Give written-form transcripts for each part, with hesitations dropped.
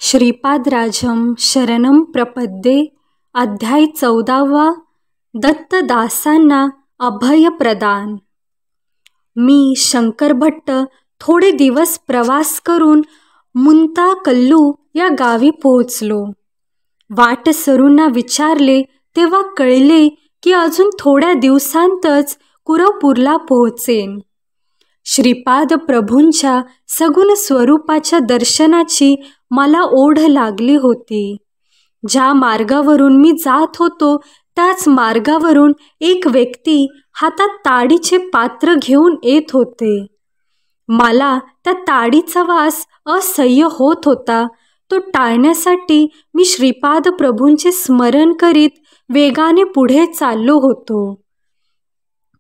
श्रीपादराजं शरणं प्रपद्ये. अध्याय 14. दत्तदासांना अभय प्रदान. मी शंकर भट्ट थोडे दिवस प्रवास करून मुंताकल्लू या गावी पोहोचलो. वाटसरूंना विचारले तेव्हा कळले की अजून थोड्या दिवसांतच कुरवपूरला पोहोचेन. श्रीपाद प्रभूंच्या सगुण स्वरूपाच्या दर्शनाची मला ओढ लागली होती. ज्या मार्गावरून मी जात होतो त्याच मार्गावरून एक व्यक्ती हातात ताडीचे पात्र घेऊन येत होते. मला त्या ताडीचा वास असह्य होत होता. तो टाळण्यासाठी मी श्रीपाद प्रभूंचे स्मरण करीत वेगाने पुढे चाललो होतो.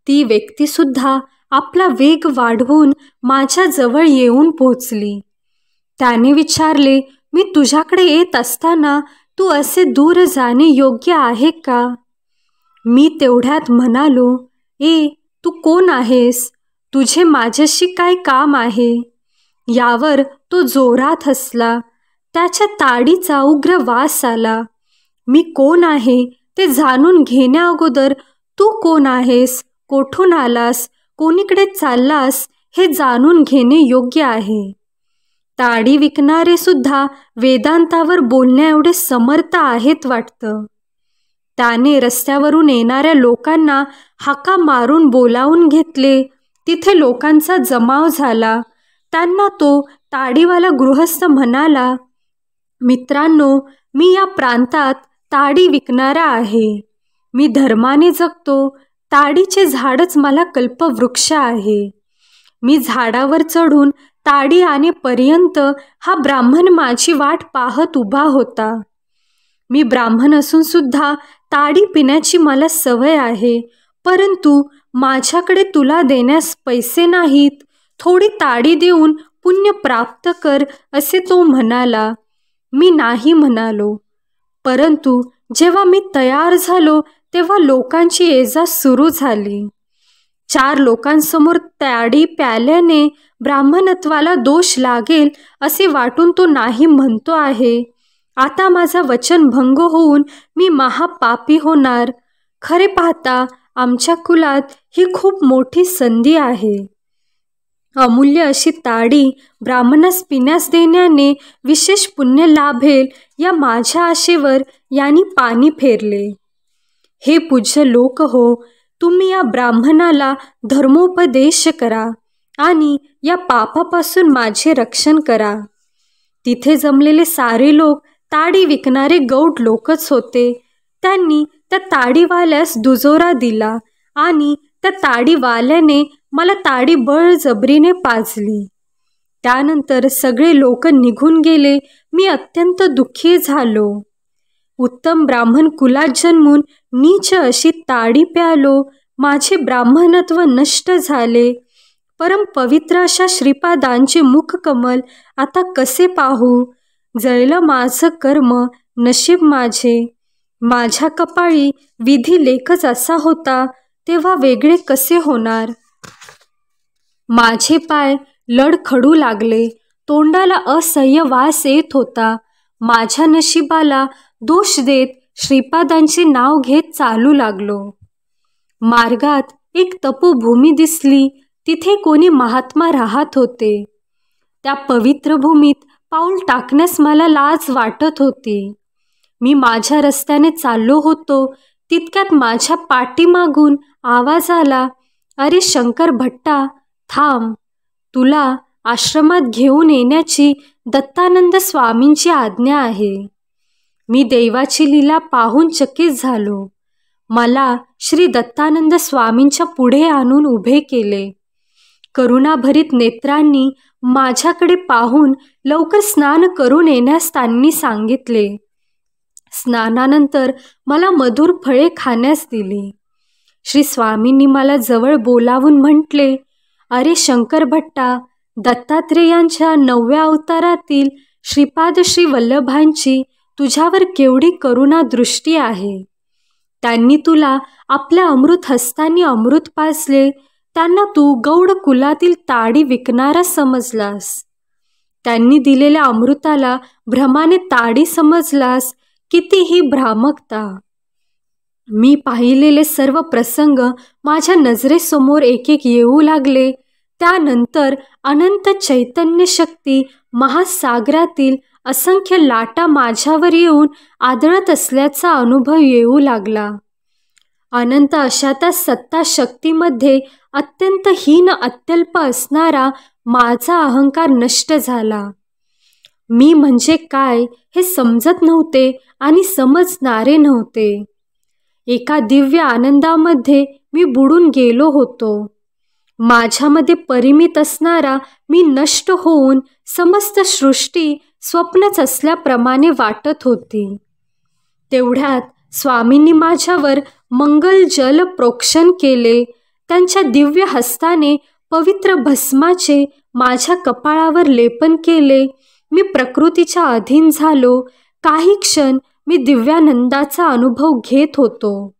ती व्यक्तीसुद्धा आपला वेग वाढवून माझ्या जवळ येऊन पोहोचली. त्याने विचारले, मी तुझ्याकडे येत असताना तू असे दूर जाणे योग्य आहे का? मी तेवढ्यात म्हणालो, तू कोण आहेस? तुझे माझ्याशी काय काम आहे? यावर तो जोरात हसला. त्याच्या ताडीचा उग्र वास आला. मी कोण आहे ते जाणून घेण्या अगोदर तू कोण आहेस, कोठून आलास, कोणीकडे चाललास हे जाणून घेणे योग्य आहे. ताडी विकणारे सुद्धा वेदांतावर बोलण्या एवढे समर्थ आहेत वाटतं. त्याने रस्त्यावरून येणाऱ्या लोकांना हाका मारून बोलावून घेतले. तिथे लोकांचा जमाव झाला. त्यांना तो ताडीवाला गृहस्थ म्हणाला, मित्रांनो, मी या प्रांतात ताडी विकणारा आहे. मी धर्माने जगतो. ताडीचे झाडच मला कल्पवृक्ष आहे. मी झाडावर चढून ताडी आणेपर्यंत हा ब्राह्मण माझी वाट पाहत उभा होता. मी ब्राह्मण असून सुद्धा ताडी पिण्याची मला सवय आहे. परंतु माझ्याकडे तुला देण्यास पैसे नाहीत. थोडी ताडी देऊन पुण्य प्राप्त कर असे तो म्हणाला. मी नाही म्हणालो. परंतु जेव्हा मी तयार झालो तेव्हा लोकांची ये-जा सुरू झाली. 4 लोकांसमोर ताडी प्याल्याने ब्राह्मणत्वाला दोष लागेल असे वाटून तो नाही म्हणतो आहे. आता माझा वचनभंग होऊन मी महापापी होणार. खरे पाहता आमच्या कुलात ही खूप मोठी संधी आहे. अमूल्य अशी ताडी ब्राह्मणास पिण्यास देण्याने विशेष पुण्य लाभेल या माझ्या आशेवर यांनी पाणी फेरले. हे पूज्य लोक हो, तुम्ही या ब्राह्मणाला धर्मोपदेश करा आणि या पापापासून माझे रक्षण करा. तिथे जमलेले सारे लोक ताडी विकणारे गौड लोकच होते. त्यांनी त्या ताडीवाल्यास दुजोरा दिला आणि त्या ताडीवाल्याने मला ताडी बळजबरीने पाजली. त्यानंतर सगळे लोक निघून गेले. मी अत्यंत दुःखी झालो. उत्तम ब्राह्मण कुलात जन्मून नीच अशी ताडी प्यालो. माझे ब्राह्मणत्व नष्ट झाले. परम पवित्र अशा श्रीपादांचे मुखकमल आता कसे पाहू? जळलं माझं कर्म, नशीब माझे. माझ्या कपाळी विधी लेखच असा होता, तेव्हा वेगळे कसे होणार? माझे पाय लडखडू लागले. तोंडाला असह्य वास येत होता. माझ्या नशिबाला दोष देत श्रीपादांचे नाव घेत चालू लागलो. मार्गात एक तपोभूमी दिसली. तिथे कोणी महात्मा राहत होते. त्या पवित्र भूमीत पाऊल टाकण्यास मला लाज वाटत होती. मी माझ्या रस्त्याने चाललो होतो. तितक्यात माझ्या पाठीमागून आवाज आला, अरे शंकर भट्टा, थांब. तुला आश्रमात घेऊन येण्याची दत्तानंद स्वामींची आज्ञा आहे. मी देवाची लीला पाहून चकित झालो. मला श्री दत्तानंद स्वामींच्या पुढे आणून उभे केले. करुणाभरीत नेत्रांनी माझ्याकडे पाहून लवकर स्नान करून येण्यास त्यांनी सांगितले. स्नानानंतर मला मधुर फळे खाण्यास दिली. श्री स्वामींनी मला जवळ बोलावून म्हटले, अरे शंकर भट्टा, दत्तात्रेयांच्या 9व्या अवतारातील श्रीपाद श्री वल्लभांची तुझ्यावर केवढी करुणा दृष्टी आहे. त्यांनी तुला आपल्या अमृत हस्तांनी अमृत पाजले. त्यांना तू गौड कुलातील ताडी विकणारा समजलास. त्यांनी दिलेल्या अमृताला भ्रमाने ताडी समजलास, कितीही भ्रामकता. मी पाहिलेले सर्व प्रसंग माझ्या नजरेसमोर एक एक येऊ लागले. त्यानंतर अनंत चैतन्य शक्ती महासागरातील असंख्य लाटा माझ्यावर येऊन आदळत असल्याचा अनुभव येऊ लागला. अनंत अशा त्या सत्ता शक्तीमध्ये अत्यंत हीन अत्यल्प असणारा माझा अहंकार नष्ट झाला. मी म्हणजे काय हे समजत नव्हते आणि समजणारे नव्हते. एका दिव्य आनंदामध्ये मी बुडून गेलो होतो. माझ्यामध्ये परिमित असणारा मी नष्ट होऊन समस्त सृष्टी स्वप्नच असल्याप्रमाणे वाटत होती. तेवढ्यात स्वामींनी माझ्यावर मंगल जल प्रोक्षण केले. त्यांच्या दिव्य हस्ताने पवित्र भस्माचे माझ्या कपाळावर लेपन केले. मी प्रकृतीच्या अधीन झालो. काही क्षण मी दिव्यानंदाचा अनुभव घेत होतो.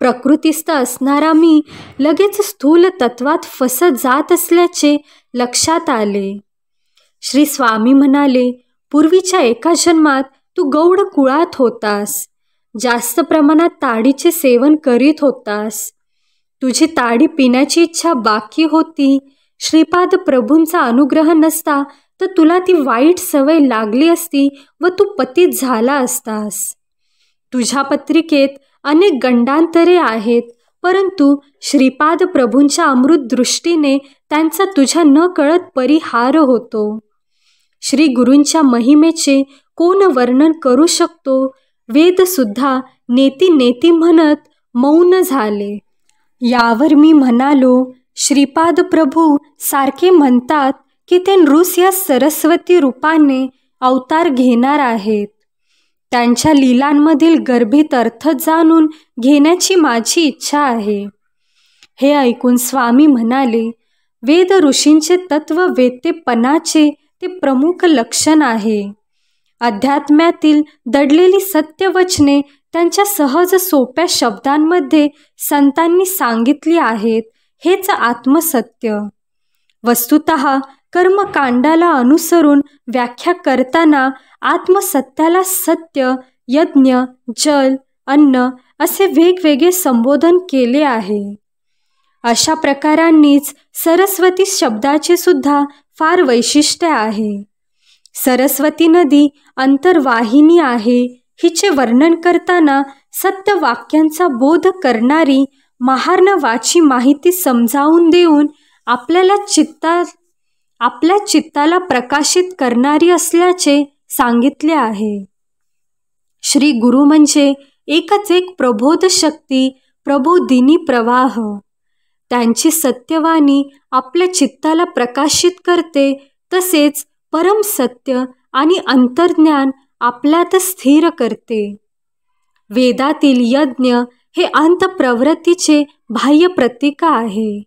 प्रकृतीस्थ असणारा मी लगेच स्थूल तत्वात फसत जात असल्याचे लक्षात आले. श्री स्वामी म्हणाले, पूर्वीच्या एका जन्मात तू गौड कुळात होतास. जास्त प्रमाणात ताडीचे सेवन करीत होतास. तुझी ताडी पिण्याची इच्छा बाकी होती. श्रीपाद प्रभूंचा अनुग्रह नसता तर तुला ती वाईट सवय लागली असती व तू पतित झाला असतास. तुझ्या पत्रिकेत अनेक गंडांतरे आहेत, परंतु श्रीपाद प्रभूंच्या अमृत दृष्टीने त्यांचा तुझ्या न कळत परिहार होतो. श्री गुरूंच्या महिमेचे कोण वर्णन करू शकतो. वेदसुद्धा नेती नेती म्हणत मौन झाले. यावर मी म्हणालो, श्रीपाद प्रभू सारखे म्हणतात की ते नृस या सरस्वती रूपाने अवतार घेणार आहेत. त्यांच्या लीलांमधील गर्भित अर्थ जाणून घेण्याची माझी इच्छा आहे. हे ऐकून स्वामी म्हणाले, वेद ऋषींचे तत्व वेत्तेपणाचे ते प्रमुख लक्षण आहे. अध्यात्म्यातील दडलेली सत्यवचने त्यांच्या सहज सोप्या शब्दांमध्ये संतांनी सांगितली आहेत. हेच आत्मसत्य. वस्तुतः कर्मकांडाला अनुसरून व्याख्या करताना आत्मसत्याला सत्य, यज्ञ, जल, अन्न असे वेगवेगळे संबोधन केले आहे. अशा प्रकारांनीच सरस्वती शब्दाचे सुद्धा फार वैशिष्ट्य आहे. सरस्वती नदी अंतर्वाहिनी आहे. हिचे वर्णन करताना सत्य वाक्यांचा बोध करणारी महार्णवाची माहिती समजावून देऊन आपल्या चित्ताला प्रकाशित करणारी असल्याचे सांगितले आहे. श्री गुरु म्हणजे एकच एक प्रबोध शक्ती, प्रबोधिनी प्रवाह. त्यांची सत्यवाणी आपल्या चित्ताला प्रकाशित करते. तसेच परम सत्य आणि अंतर्ज्ञान आपल्यात स्थिर करते. वेदातील यज्ञ हे अंतप्रवृत्तीचे बाह्य प्रतीक आहे.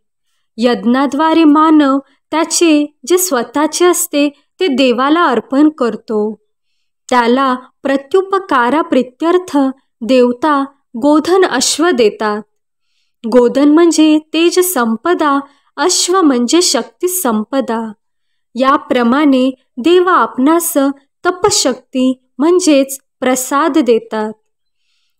यज्ञाद्वारे मानव त्याचे जे स्वतःचे असते ते देवाला अर्पण करतो. त्याला प्रत्युपकाराप्रित्यर्थ देवता गोधन अश्व देतात. गोधन म्हणजे तेज संपदा, अश्व म्हणजे शक्ती संपदा. याप्रमाणे देव आपणास तपशक्ती म्हणजेच प्रसाद देतात.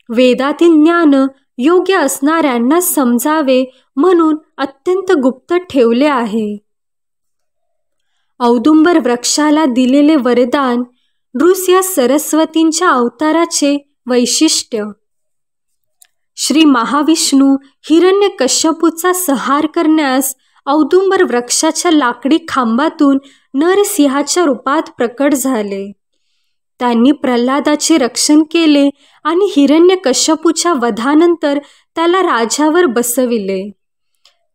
वेदातील ज्ञान योग्य असणाऱ्यांना समजावे म्हणून अत्यंत गुप्त ठेवले आहे. औदुंबर वृक्षाला दिलेले वरदान, नृस या सरस्वतींच्या अवताराचे वैशिष्ट्य. श्री महाविष्णू हिरण्यकश्यपूचा संहार करण्यास औदुंबर वृक्षाच्या लाकडी खांबातून नरसिंहाच्या रूपात प्रकट झाले. त्यांनी प्रल्हादाचे रक्षण केले आणि हिरण्यकश्यपूच्या वधानंतर त्याला राजावर बसविले.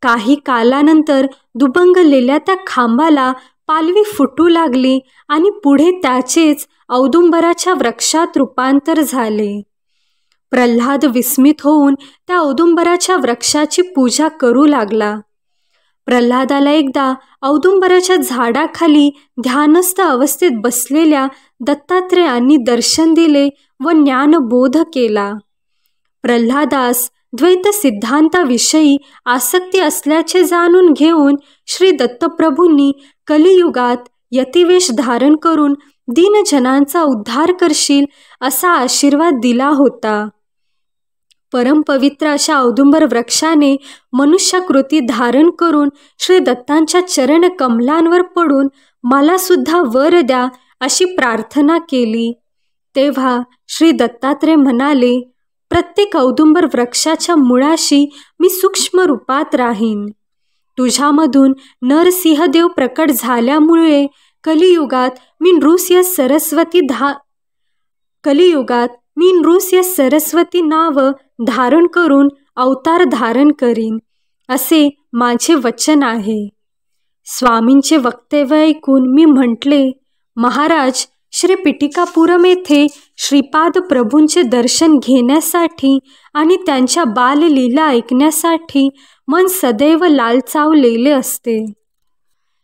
काही कालानंतर दुभंगलेल्या त्या खांबाला पालवी फुटू लागली आणि पुढे त्याचेच औदुंबराच्या वृक्षात रूपांतर झाले. प्रल्हाद विस्मित होऊन त्या औदुंबराच्या वृक्षाची पूजा करू लागला. प्रल्हादाला एकदा औदुंबराच्या झाडाखाली ध्यानस्थ अवस्थेत बसलेल्या दत्तात्रेयांनी दर्शन दिले व ज्ञानबोध केला. प्रल्हादास द्वैत सिद्धांताविषयी आसक्ती असल्याचे जाणून घेऊन श्री दत्तप्रभूंनी कलियुगात यतिवेश धारण करून दीनजनांचा उद्धार करशील असा आशीर्वाद दिला होता. परमपवित्र अशा औदुंबर वृक्षाने मनुष्याकृती धारण करून श्री दत्तांच्या चरण कमलांवर पडून मला सुद्धा वर द्या अशी प्रार्थना केली. तेव्हा श्री दत्तात्रय म्हणाले, प्रत्येक औदुंबर वृक्षाच्या मुळाशी मी सूक्ष्म रूपात राहीन. तुझ्यामधून नरसिंहदेव प्रकट झाल्यामुळे कलियुगात मी नृसिंह सरस्वती नाव धारण करून अवतार धारण करीन असे माझे वचन आहे. स्वामींचे वक्तव्य ऐकून मी म्हटले, महाराज, श्री पिटिकापुरम येथे श्रीपाद प्रभूंचे दर्शन घेण्यासाठी आणि त्यांच्या बाललीला ऐकण्यासाठी मन सदैव लालचावलेले असते.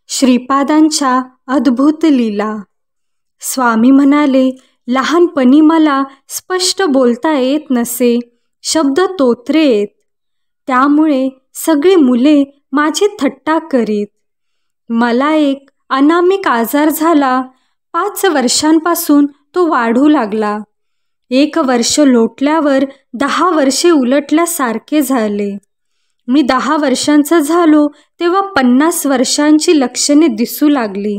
श्रीपादांच्या अद्भुत लीला. स्वामी म्हणाले, लहानपणी मला स्पष्ट बोलता येत नसे, शब्द तोत्रे येत. त्यामुळे सगळी मुले माझी थट्टा करीत. मला एक अनामिक आजार झाला. 5 वर्षांपासून तो वाढू लागला. 1 वर्ष लोटल्यावर 10 वर्षे उलटल्यासारखे झाले. मी 10 वर्षांचा झालो तेव्हा 50 वर्षांची लक्षणे दिसू लागली.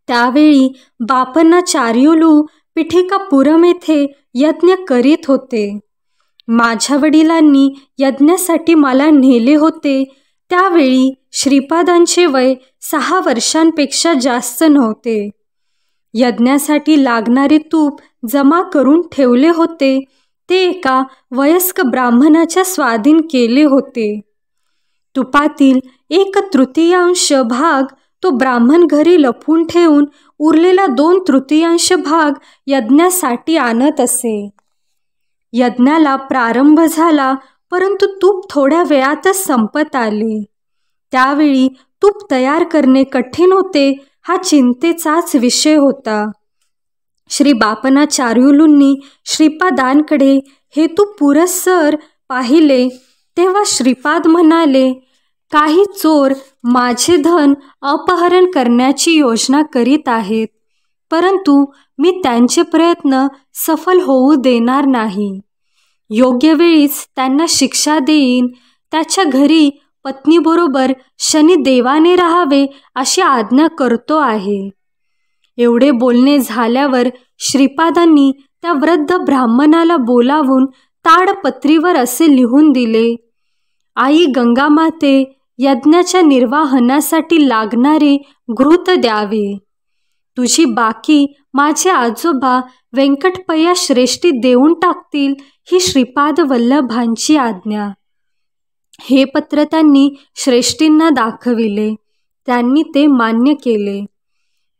त्यावेळी बापन्नाचार्युलू पिठिकापुरम येथे यज्ञ करीत होते. माझ्या वडिलांनी यज्ञासाठी मला नेले होते. त्यावेळी श्रीपादांचे वय 6 वर्षांपेक्षा जास्त नव्हते. यज्ञासाठी लागणारे तूप जमा करून ठेवले होते. ते एका वयस्क ब्राह्मणाच्या स्वाधीन केले होते. तुपातील 1/3 भाग तो ब्राह्मण घरी लपवून ठेवून उरलेला 2/3 भाग यज्ञासाठी आणत असे. यज्ञाला प्रारंभ झाला, परंतु तूप थोड्या वेळातच संपत आले. त्यावेळी तूप तयार करणे कठीण होते हा चिंतेचाच विषय होता. श्री बापन्नाचार्युलूंनी श्रीपादांकडे हेतू पुरस्सर पाहिले. तेव्हा श्रीपाद म्हणाले, काही चोर माझे धन अपहरण करण्याची योजना करीत आहेत, परंतु मी त्यांचे प्रयत्न सफल होऊ देणार नाही. योग्य वेळीच त्यांना शिक्षा देईन. त्याच्या घरी पत्नीबरोबर शनिदेवाने राहावे अशी आज्ञा करतो आहे. एवढे बोलणे झाल्यावर श्रीपादांनी त्या वृद्ध ब्राह्मणाला बोलावून ताडपत्रीवर असे लिहून दिले, आई गंगामाते, यज्ञाच्या निर्वाहनासाठी लागणारे घृत द्यावे. तुझी बाकी माझे आजोबा व्यंकटपय्या श्रेष्ठी देऊन टाकतील ही श्रीपाद वल्लभांची आज्ञा. हे पत्र त्यांनी श्रेष्ठींना दाखविले. त्यांनी ते मान्य केले.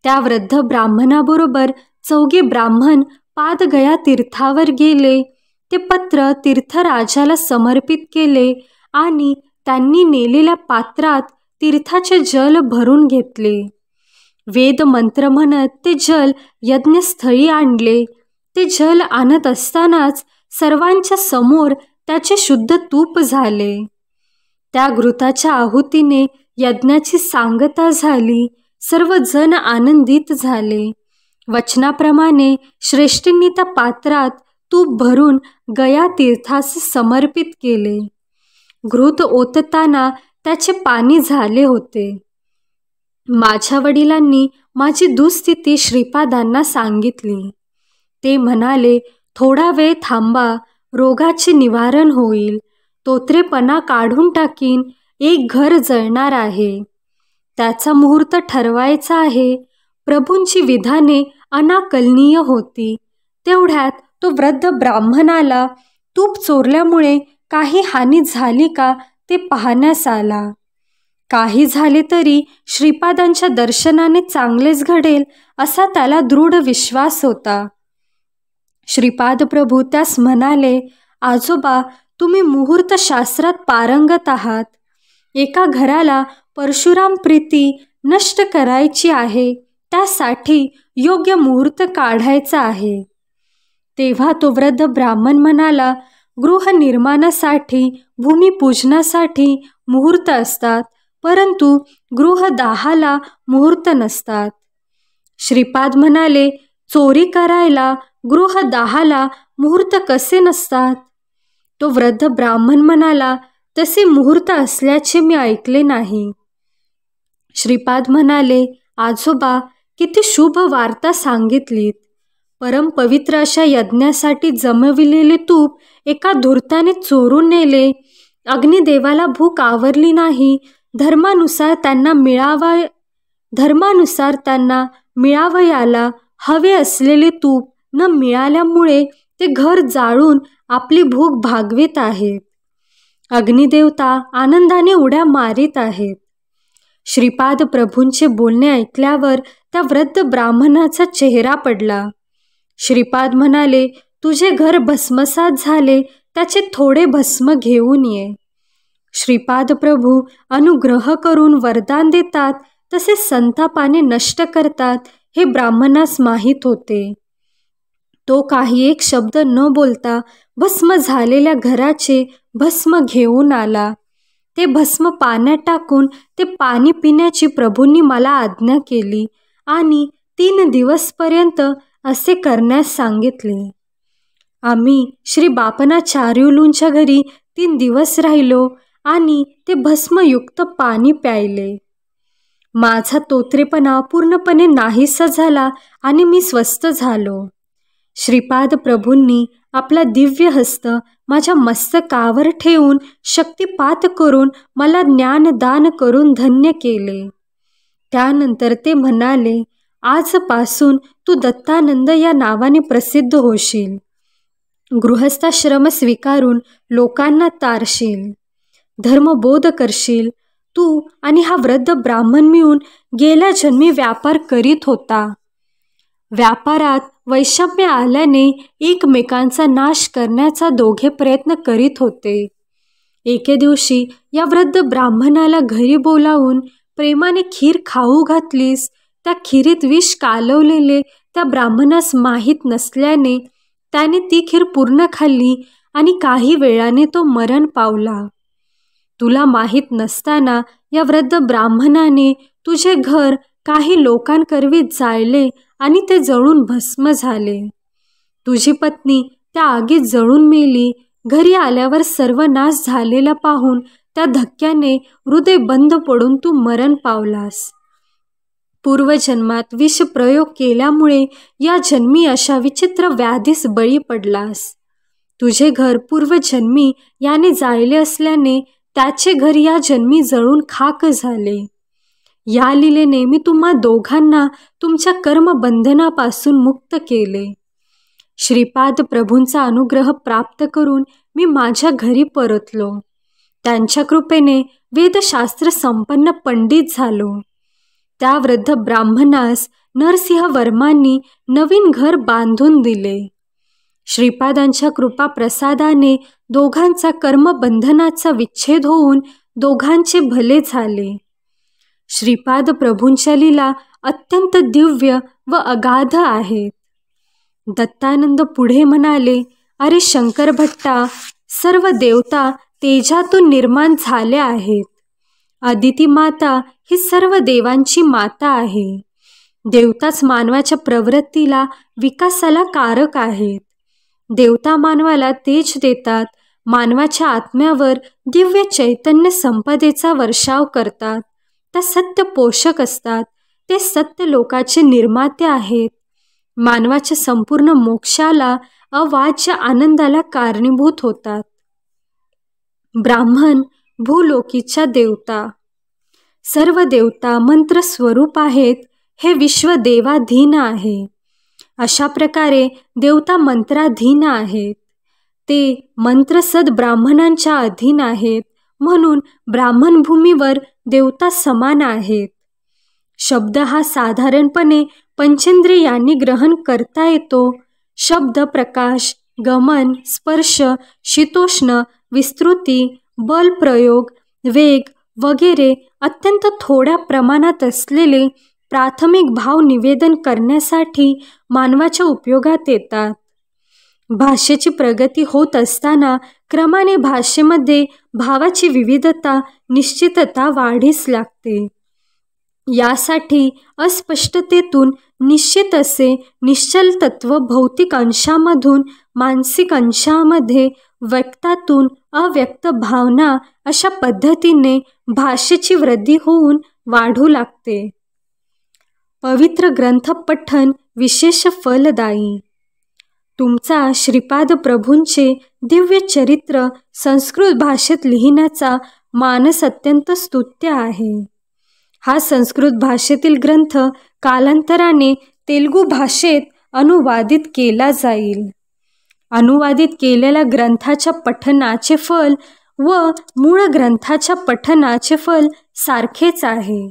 त्या वृद्ध ब्राह्मणाबरोबर 4 ब्राह्मण पादगया तीर्थावर गेले. ते पत्र तीर्थराजाला समर्पित केले आणि त्यांनी नेलेल्या पात्रात तीर्थाचे जल भरून घेतले. वेद मंत्र म्हणत ते जल यज्ञस्थळी आणले. ते जल आणत असतानाच सर्वांच्या समोर त्याचे शुद्ध तूप झाले. त्या घृताच्या आहुतीने यज्ञाची सांगता झाली. सर्वजण आनंदित झाले. वचनाप्रमाणे श्रेष्ठींनी त्या पात्रात तूप भरून गया तीर्थास समर्पित केले. घृत ओतताना त्याचे पाणी झाले होते. माझ्या वडिलांनी माझी दुःस्थिती श्रीपादांना सांगितली. ते म्हणाले, थोडा वेळ थांबा, रोगाचे निवारण होईल. तोत्रेपणा काढून टाकीन. एक घर जळणार आहे. त्याचा मुहूर्त ठरवायचा आहे. प्रभूंची विधाने अनाकलनीय होती. तेवढ्यात तो वृद्ध ब्राह्मणाला तूप चोरल्यामुळे काही हानी झाली का ते पाहण्यास आला. काही झाले तरी श्रीपादांच्या दर्शनाने चांगलेच घडेल असा त्याला दृढ विश्वास होता. श्रीपाद प्रभू त्यास म्हणाले, आजोबा, तुम्ही मुहूर्तशास्त्रात पारंगत आहात. एका घराला परशुराम प्रीती नष्ट करायची आहे. त्यासाठी योग्य मुहूर्त काढायचा आहे. तेव्हा तो वृद्ध ब्राह्मण म्हणाला, गृहनिर्माणासाठी, भूमिपूजनासाठी मुहूर्त असतात, परंतु गृहदाहाला मुहूर्त नसतात. श्रीपाद म्हणाले, चोरी करायला गृहदाहाला मुहूर्त कसे नसतात? तो वृद्ध ब्राह्मण म्हणाला, तसे मुहूर्त असल्याचे मी ऐकले नाही. श्रीपाद म्हणाले, आजोबा, किती शुभ वार्ता सांगितलीत. परमपवित्र अशा यज्ञासाठी जमविलेले तूप एका धूर्ताने चोरून नेले. अग्निदेवाला भूक आवरली नाही. धर्मानुसार त्यांना मिळावयाला हवे असलेले तूप न मिळाल्यामुळे ते घर जाळून आपली भूक भागवित आहेत. अग्निदेवता आनंदाने उड्या मारित आहेत. श्रीपाद प्रभूंचे बोलणे ऐकल्यावर त्या वृद्ध ब्राह्मणाचा चेहरा पडला. श्रीपाद म्हणाले, तुझे घर भस्मसात झाले, त्याचे थोडे भस्म घेऊन ये. श्रीपाद प्रभू अनुग्रह करून वरदान देतात, तसे संतापाने नष्ट करतात हे ब्राह्मणास माहीत होते. तो काही एक शब्द न बोलता भस्म झालेल्या घराचे भस्म घेऊन आला. ते भस्म पाण्यात टाकून ते पाणी पिण्याची प्रभूंनी मला आज्ञा केली आणि 3 दिवसपर्यंत असे करण्यास सांगितले. आम्ही श्री बापनाचार्युलूंच्या घरी 3 दिवस राहिलो आणि ते भस्मयुक्त पाणी प्यायले. माझा तोत्रेपणा पूर्णपणे नाहीसा झाला आणि मी स्वस्थ झालो. श्रीपाद प्रभूंनी आपला दिव्य हस्त माझ्या मस्तकावर ठेवून शक्तिपात करून मला ज्ञानदान करून धन्य केले. त्यानंतर ते म्हणाले, आजपासून तू दत्तानंद या नावाने प्रसिद्ध होशील. गृहस्थाश्रम स्वीकारून लोकांना तारशील. धर्मबोध करशील. तू आणि हा वृद्ध ब्राह्मण मिळून गेल्या जन्मी व्यापार करीत होता. व्यापारात वैषम्य आल्याने एकमेकांचा नाश करण्याचा दोघे प्रयत्न करीत होते. एके दिवशी या वृद्ध ब्राह्मणाला घरी बोलावून प्रेमाने खीर खाऊ घातलीस. त्या खीरीत विष कालवलेले त्या ब्राह्मणास माहीत नसल्याने त्याने ती खीर पूर्ण खाल्ली आणि काही वेळाने तो मरण पावला. तुला माहीत नसताना या वृद्ध ब्राह्मणाने तुझे घर काही लोकांकरवी जाळले आणि ते जळून भस्म झाले. तुझी पत्नी त्या आगीत जळून मेली. घरी आल्यावर सर्वनाश झालेला पाहून त्या धक्क्याने हृदय बंद पडून तू मरण पावलास. पूर्वजन्मात विष प्रयोग केल्यामुळे या जन्मी अशा विचित्र व्याधीस बळी पडलास. तुझे घर पूर्वजन्मी याने जाळले असल्याने त्याचे घर या जन्मी जळून खाक झाले. या लीलेने मी तुम्हा दोघांना तुमच्या कर्मबंधनापासून मुक्त केले. श्रीपाद प्रभूंचा अनुग्रह प्राप्त करून मी माझ्या घरी परतलो. त्यांच्या कृपेने वेदशास्त्र संपन्न पंडित झालो. त्या वृद्ध ब्राह्मणास नरसिंह वर्मांनी नवीन घर बांधून दिले. श्रीपादांच्या कृपा प्रसादाने दोघांचा कर्मबंधनाचा विच्छेद होऊन दोघांचे भले झाले. श्रीपाद प्रभूंच्या लीला अत्यंत दिव्य व अगाध आहेत. दत्तानंद पुढे म्हणाले, अरे शंकर भट्टा, सर्व देवता तेजातून निर्माण झाले आहेत. अदिती माता ही सर्व देवांची माता आहे. देवताच मानवाच्या प्रवृत्तीला विकासाला कारक आहेत. देवता मानवाला तेज देतात. मानवाच्या आत्म्यावर दिव्य चैतन्य संपदेचा वर्षाव करतात. त्या सत्य पोषक असतात. ते सत्य लोकाचे निर्माते आहेत. मानवाच्या संपूर्ण मोक्षाला अवाच्य आनंदाला कारणीभूत होतात. ब्राह्मण भूलोकीच्या देवता. सर्व देवता मंत्र स्वरूप आहेत. हे विश्व देवाधीन आहे. अशा प्रकारे देवता मंत्राधीन आहेत. ते मंत्रसद ब्राह्मणांच्या अधीन आहेत. म्हणून ब्राह्मण भूमीवर देवता समान आहेत. शब्द हा साधारणपणे पंचेंद्रियांनी ग्रहण करता येतो. शब्द प्रकाश, गमन, स्पर्श, शीतोष्ण, विस्तृती, बल प्रयोग, वेग वगैरे अत्यंत थोड्या प्रमाणात असलेले प्राथमिक भाव निवेदन करण्यासाठी मानवाच्या उपयोगात येतात. भाषेची प्रगती होत असताना क्रमाने भाषेमध्ये भावाची विविधता, निश्चितता वाढीस लागते. यासाठी अस्पष्टतेतून निश्चित असे निश्चल तत्व भौतिक अंशामधून मानसिक अंशामध्ये, व्यक्तातून अव्यक्त भावना, अशा पद्धतीने भाषेची वृद्धी होऊन वाढू लागते. पवित्र ग्रंथ पठण विशेष फलदायी. तुमचा श्रीपाद प्रभूंचे दिव्य चरित्र संस्कृत भाषेत लिहिण्याचा मानस अत्यंत स्तुत्य आहे. हा संस्कृत भाषेतील ग्रंथ कालांतराने तेलुगू भाषेत अनुवादित केला जाईल. अनुवादित केलेल्या ग्रंथाच्या पठणाचे फल व मूळ ग्रंथाच्या पठणाचे फल सारखेच आहे.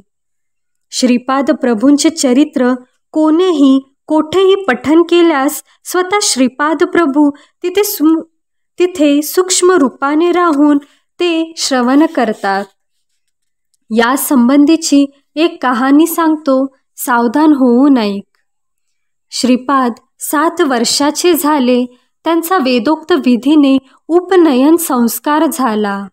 श्रीपाद प्रभूंचे चरित्र कोणीही कोठेही पठण केल्यास स्वतः श्रीपाद प्रभू तिथे सूक्ष्म रूपाने राहून ते श्रवण करतात. या संबंधीची एक कहाणी सांगतो, सावधान होऊन ऐक. श्रीपाद 7 वर्षाचे झाले. त्यांचा वेदोक्त विधीने उपनयन संस्कार झाला.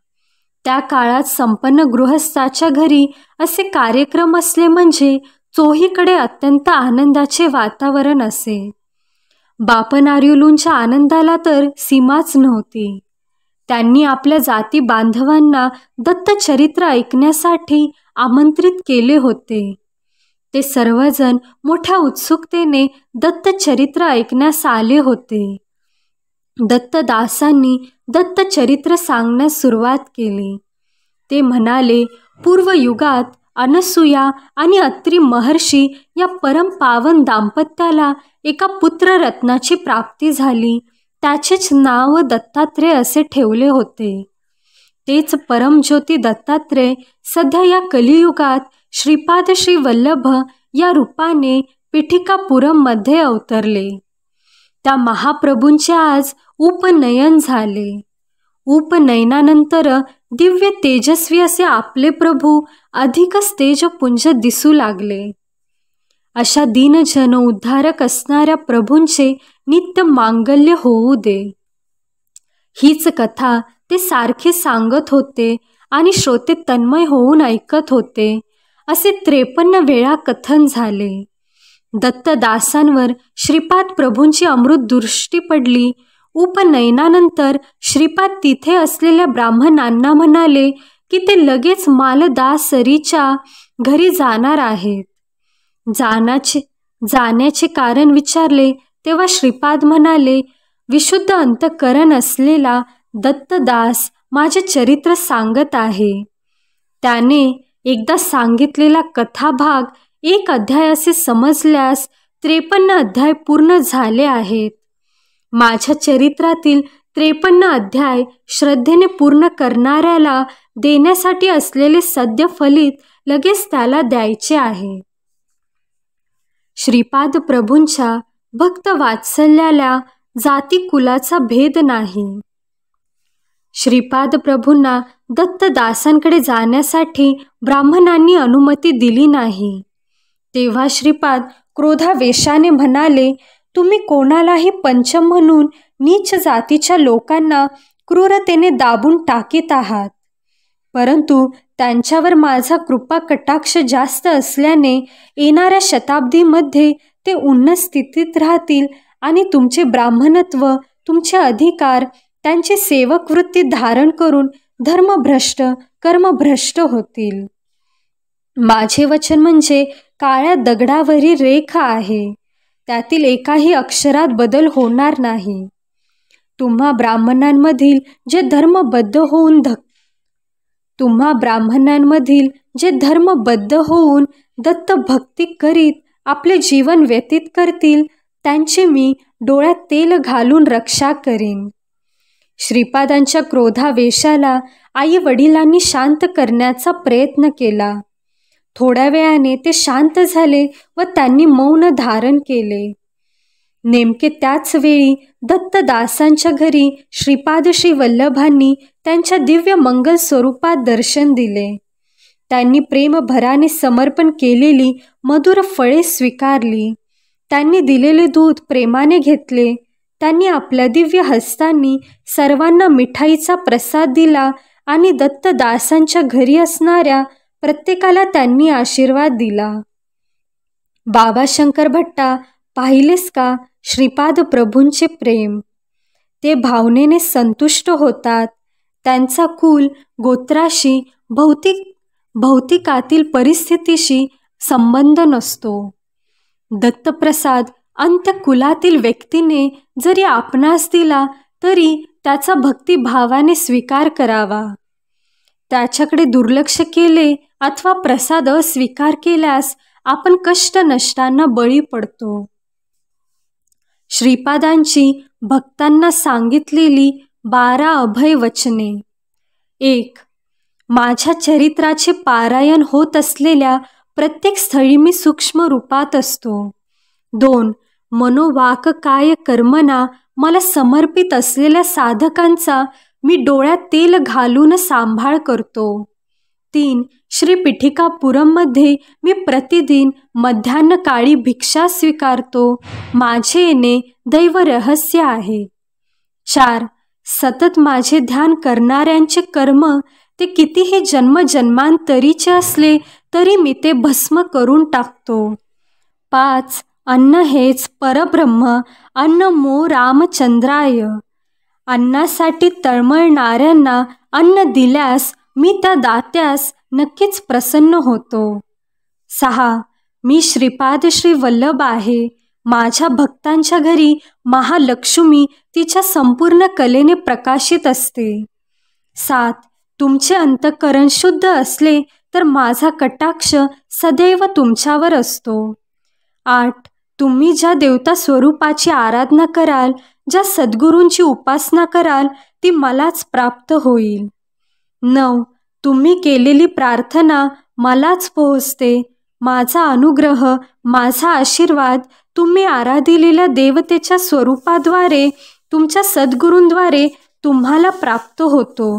त्या काळात संपन्न गृहस्थाच्या घरी असे कार्यक्रम असले म्हणजे चोहीकडे अत्यंत आनंदाचे वातावरण असे. बापनार्युलूंच्या आनंदाला तर सीमाच नव्हती. त्यांनी आपल्या जाती बांधवांना दत्तचरित्र ऐकण्यासाठी आमंत्रित केले होते. ते सर्वजण मोठ्या उत्सुकतेने दत्तचरित्र ऐकण्यास आले होते. दत्तदासांनी दत्तचरित्र सांगण्यास सुरुवात केली. ते म्हणाले, पूर्वयुगात अनसूया आणि अत्री महर्षी या परमपावन दाम्पत्याला एका पुत्ररत्नाची प्राप्ती झाली. त्याचेच नाव दत्तात्रेय असे ठेवले होते. तेच परमज्योती दत्तात्रेय सध्या या कलियुगात श्रीपाद श्री वल्लभ या रूपाने पिठिकापुरममध्ये अवतरले. त्या महाप्रभूंचे आज उपनयन झाले. उपनयनानंतर दिव्य तेजस्वी असे आपले प्रभू अधिकच तेजपुंज दिसू लागले. अशा दीनजन उद्धारक असणाऱ्या प्रभूंचे नित्य मांगल्य होऊ दे. हीच कथा ते सारखे सांगत होते आणि श्रोते तन्मय होऊन ऐकत होते. असे 53 वेळा कथन झाले. दत्तदासांवर श्रीपाद प्रभूंची अमृत दृष्टी पडली. उपनयनानंतर श्रीपाद तिथे असलेल्या ब्राह्मणांना म्हणाले की ते लगेच मालदासरीच्या घरी जाणार आहेत. जाण्याचे कारण विचारले तेव्हा श्रीपाद म्हणाले, विशुद्ध अंतःकरण असलेला दत्तदास माझे चरित्र सांगत आहे. त्याने एकदा सांगितलेला कथाभाग 1 अध्याय असे समजल्यास 53 अध्याय पूर्ण झाले आहेत. माझ्या चरित्रातील 53 अध्याय श्रद्धेने पूर्ण करणाऱ्याला देण्यासाठी असलेले सद्य फलित लगेच त्याला द्यायचे आहे. श्रीपाद प्रभूंच्या भक्त वात्सल्याला जाती कुलाचा भेद नाही. श्रीपाद प्रभूंना दत्तदासांकडे जाण्यासाठी ब्राह्मणांनी अनुमती दिली नाही. तेव्हा श्रीपाद क्रोधावेशाने म्हणाले, तुम्ही कोणालाही पंच म्हणून नीच जातीच्या लोकांना क्रूरतेने दाबून टाकीत आहात. परंतु त्यांच्यावर माझा कृपा कटाक्ष जास्त असल्याने येणाऱ्या शताब्दीमध्ये ते उन्नत स्थितीत राहतील आणि तुमचे ब्राह्मणत्व, तुमचे अधिकार, त्यांची सेवकवृत्ती धारण करून धर्मभ्रष्ट, कर्मभ्रष्ट होतील. माझे वचन म्हणजे काळ्या दगडावरील रेख आहे. त्यातील एकाही अक्षरात बदल होणार नाही. तुम्हा ब्राह्मणांमधील जे धर्मबद्ध होऊन दत्तभक्ती करीत आपले जीवन व्यतीत करतील त्यांची मी डोळ्यात तेल घालून रक्षा करीन. श्रीपादांच्या क्रोधावेशाला आई वडिलांनी शांत करण्याचा प्रयत्न केला. थोड्या वेळाने ते शांत झाले व त्यांनी मौन धारण केले. नेमके त्याच वेळी दत्तदासांच्या घरी श्रीपाद श्री वल्लभांनी त्यांच्या दिव्य मंगल स्वरूपात दर्शन दिले. त्यांनी प्रेमभराने समर्पण केलेली मधुर फळे स्वीकारली. त्यांनी दिलेले दूध प्रेमाने घेतले. त्यांनी आपल्या दिव्य हस्तांनी सर्वांना मिठाईचा प्रसाद दिला आणि दत्तदासांच्या घरी असणाऱ्या प्रत्येकाला त्यांनी आशीर्वाद दिला. बाबा शंकर भट्टा, पाहिलेस का श्रीपाद प्रभूंचे प्रेम? ते भावनेने संतुष्ट होतात. त्यांचा कुल गोत्राशी भौतिकातील परिस्थितीशी संबंध नसतो. दत्तप्रसाद अंत्यकुलातील व्यक्तीने जरी आपणास दिला तरी त्याचा भक्तिभावाने स्वीकार करावा. त्याच्याकडे दुर्लक्ष केले अथवा प्रसाद अस्वीकार केल्यास आपण कष्ट नष्टांना बळी पडतो. श्रीपादांची भक्तांना सांगितलेली 12 अभय वचने. 1. माझ्या चरित्राचे पारायण होत असलेल्या प्रत्येक स्थळी मी सूक्ष्म रूपात असतो. 2. मनोवाक काय कर्मना मला समर्पित असलेल्या साधकांचा मी डोळ्यात तेल घालून सांभाळ करतो. 3. श्री पिठिकापुरममध्ये मी प्रतिदिन मध्यान्हकाळी भिक्षा स्वीकारतो. माझे येणे दैव रहस्य आहे. 4. सतत माझे ध्यान करणाऱ्यांचे कर्म ते कितीही जन्मजन्मांतरीचे असले तरी मी ते भस्म करून टाकतो. 5. अन्न हेच परब्रह्म, अन्न मो रामचंद्राय. अन्नासाठी तळमळणाऱ्यांना अन्न दिल्यास मी त्या दात्यास नक्कीच प्रसन्न होतो. 6. मी श्रीपाद श्री वल्लभ आहे. माझ्या भक्तांच्या घरी महालक्ष्मी तिच्या संपूर्ण कलेने प्रकाशित असते. 7. तुमचे अंतःकरण शुद्ध असले तर माझा कटाक्ष सदैव तुमच्यावर असतो. 8. तुम्ही ज्या देवता स्वरूपाची आराधना कराल, ज्या सद्गुरूंची उपासना कराल ती मलाच प्राप्त होईल. 9. तुम्ही केलेली प्रार्थना मलाच पोहोचते. माझा अनुग्रह, माझा आशीर्वाद तुम्ही आराधिलेल्या देवतेच्या स्वरूपाद्वारे, तुमच्या सद्गुरूंद्वारे तुम्हाला प्राप्त होतो.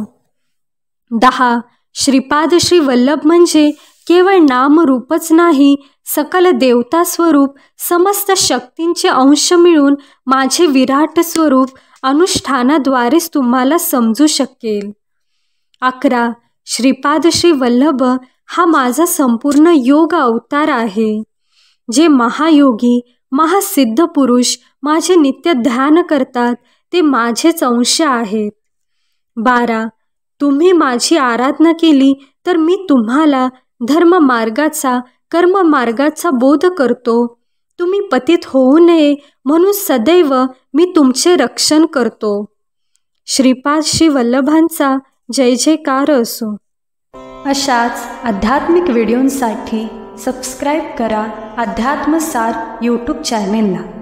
10. श्रीपाद श्री वल्लभ म्हणजे केवळ नामरूपच नाही, सकल देवता स्वरूप, समस्त शक्तींचे अंश मिळून माझे विराट स्वरूप अनुष्ठानाद्वारेच तुम्हाला समजू शकेल. 11. श्रीपाद श्री वल्लभ हा माझा संपूर्ण योग अवतार आहे. जे महायोगी महासिद्ध पुरुष माझे नित्य ध्यान करतात ते माझेच अंश आहेत. 12. तुम्ही माझी आराधना केली तर मी तुम्हाला धर्ममार्गाचा कर्ममार्गाचा बोध करतो. तुम्ही पतित होऊ नये म्हणून सदैव मी तुमचे रक्षण करतो. श्रीपाद श्री वल्लभांचा जय जयकार असो. अशाच आध्यात्मिक व्हिडिओंसाठी सबस्क्राईब करा अध्यात्मसार यूट्यूब चॅनेलला.